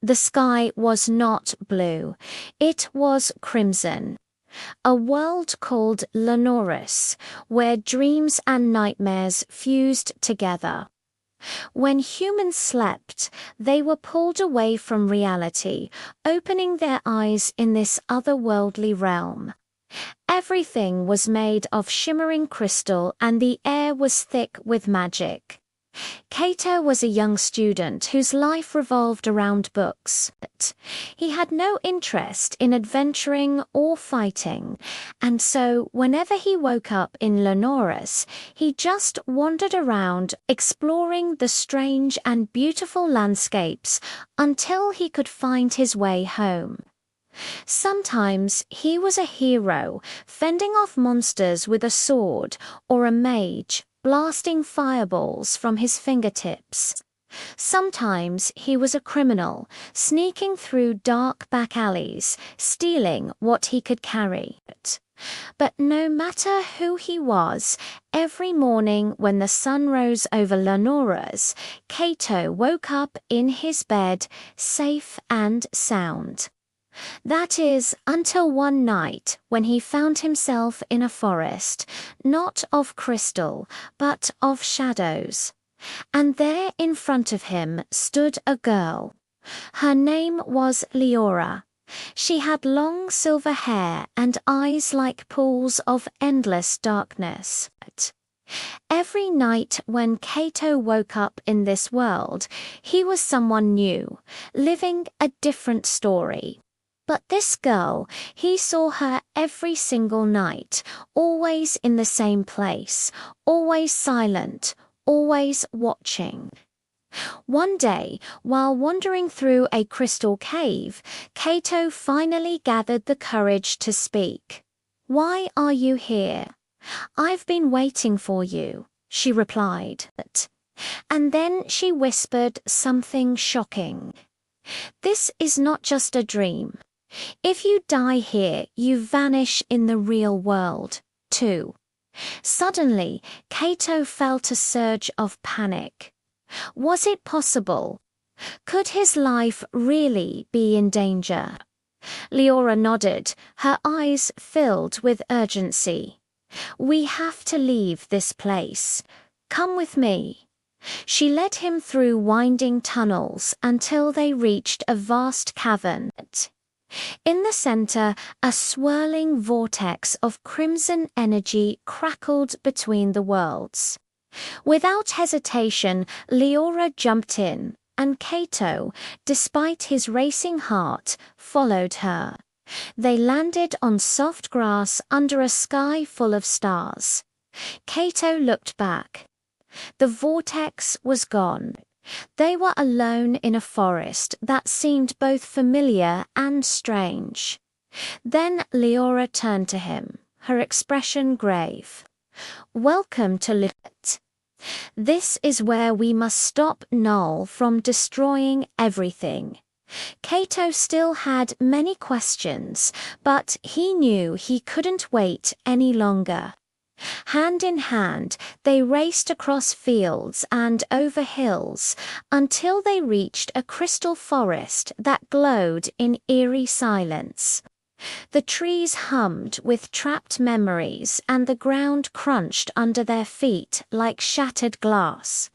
The sky was not blue, it was crimson. A world called Lunaris, where dreams and nightmares fused together. When humans slept, they were pulled away from reality, opening their eyes in this otherworldly realm. Everything was made of shimmering crystal and the air was thick with magic. Kaito was a young student whose life revolved around books. He had no interest in adventuring or fighting, and so whenever he woke up in Lunaris, he just wandered around exploring the strange and beautiful landscapes until he could find his way home. Sometimes he was a hero, fending off monsters with a sword, or a mage, blasting fireballs from his fingertips. Sometimes he was a criminal, sneaking through dark back alleys, stealing what he could carry. But no matter who he was, every morning when the sun rose over Lunaris, Kaito woke up in his bed, safe and sound. That is, until one night when he found himself in a forest, not of crystal, but of shadows. And there in front of him stood a girl. Her name was Liora. She had long silver hair and eyes like pools of endless darkness. Every night when Kaito woke up in this world, he was someone new, living a different story. But this girl, he saw her every single night, always in the same place, always silent, always watching. One day, while wandering through a crystal cave, Kaito finally gathered the courage to speak. "Why are you here?" "I've been waiting for you," she replied. And then she whispered something shocking. "This is not just a dream. If you die here, you vanish in the real world, too." Suddenly, Kaito felt a surge of panic. Was it possible? Could his life really be in danger? Liora nodded, her eyes filled with urgency. "We have to leave this place. Come with me." She led him through winding tunnels until they reached a vast cavern. In the center, a swirling vortex of crimson energy crackled between the worlds. Without hesitation, Liora jumped in, and Kaito, despite his racing heart, followed her. They landed on soft grass under a sky full of stars. Kaito looked back. The vortex was gone. They were alone in a forest that seemed both familiar and strange. Then Liora turned to him, her expression grave. "Welcome to Lunaris. This is where we must stop Null from destroying everything." Kaito still had many questions, but he knew he couldn't wait any longer. Hand in hand, they raced across fields and over hills until they reached a crystal forest that glowed in eerie silence. The trees hummed with trapped memories and the ground crunched under their feet like shattered glass.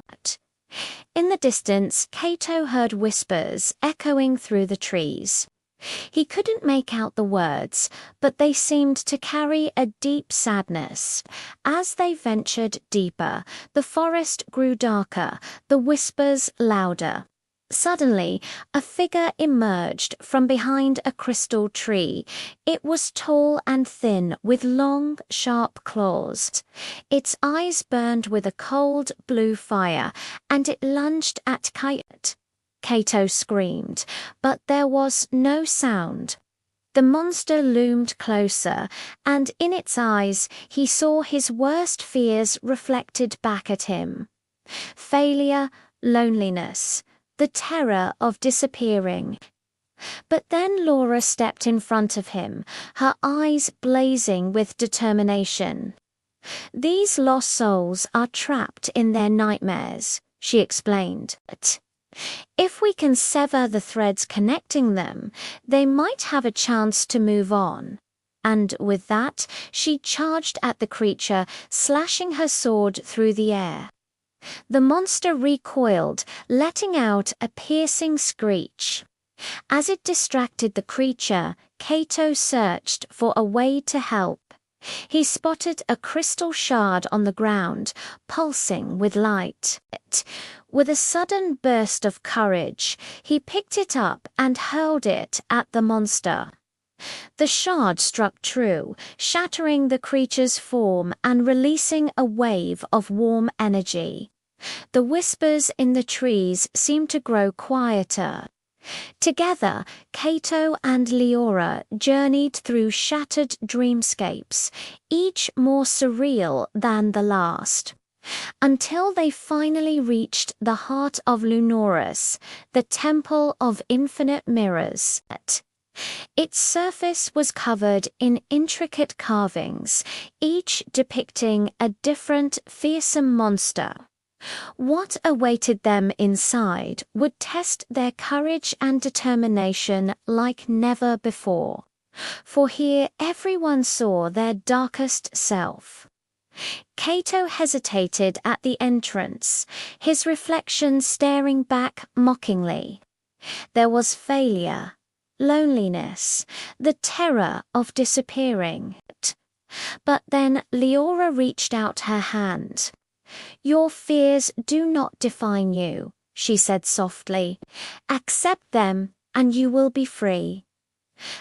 In the distance, Kaito heard whispers echoing through the trees. He couldn't make out the words, but they seemed to carry a deep sadness. As they ventured deeper, the forest grew darker, the whispers louder. Suddenly, a figure emerged from behind a crystal tree. It was tall and thin, with long, sharp claws. Its eyes burned with a cold blue fire, and it lunged at Kaito. Kaito screamed, but there was no sound. The monster loomed closer, and in its eyes he saw his worst fears reflected back at him. Failure, loneliness, the terror of disappearing. But then Liora stepped in front of him, her eyes blazing with determination. "These lost souls are trapped in their nightmares," she explained. If we can sever the threads connecting them, they might have a chance to move on. And with that, she charged at the creature, slashing her sword through the air. The monster recoiled, letting out a piercing screech. As it distracted the creature, Kaito searched for a way to help. He spotted a crystal shard on the ground, pulsing with light. With a sudden burst of courage, he picked it up and hurled it at the monster. The shard struck true, shattering the creature's form and releasing a wave of warm energy. The whispers in the trees seemed to grow quieter. Together, Kaito and Liora journeyed through shattered dreamscapes, each more surreal than the last, until they finally reached the heart of Lunaris, the Temple of Infinite Mirrors. Its surface was covered in intricate carvings, each depicting a different fearsome monster. What awaited them inside would test their courage and determination like never before, for here everyone saw their darkest self. Kaito hesitated at the entrance, his reflection staring back mockingly. There was failure, loneliness, the terror of disappearing. But then Liora reached out her hand. "Your fears do not define you," she said softly. "Accept them, and you will be free."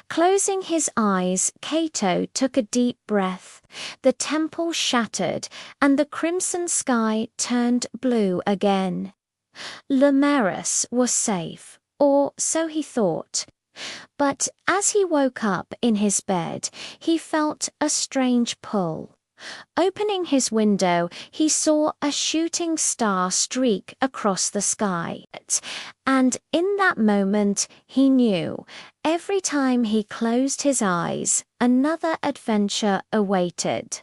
Closing his eyes, Kaito took a deep breath. The temple shattered, and the crimson sky turned blue again. Lunaris was safe, or so he thought. But as he woke up in his bed, he felt a strange pull. Opening his window, he saw a shooting star streak across the sky. And in that moment, he knew, every time he closed his eyes, another adventure awaited.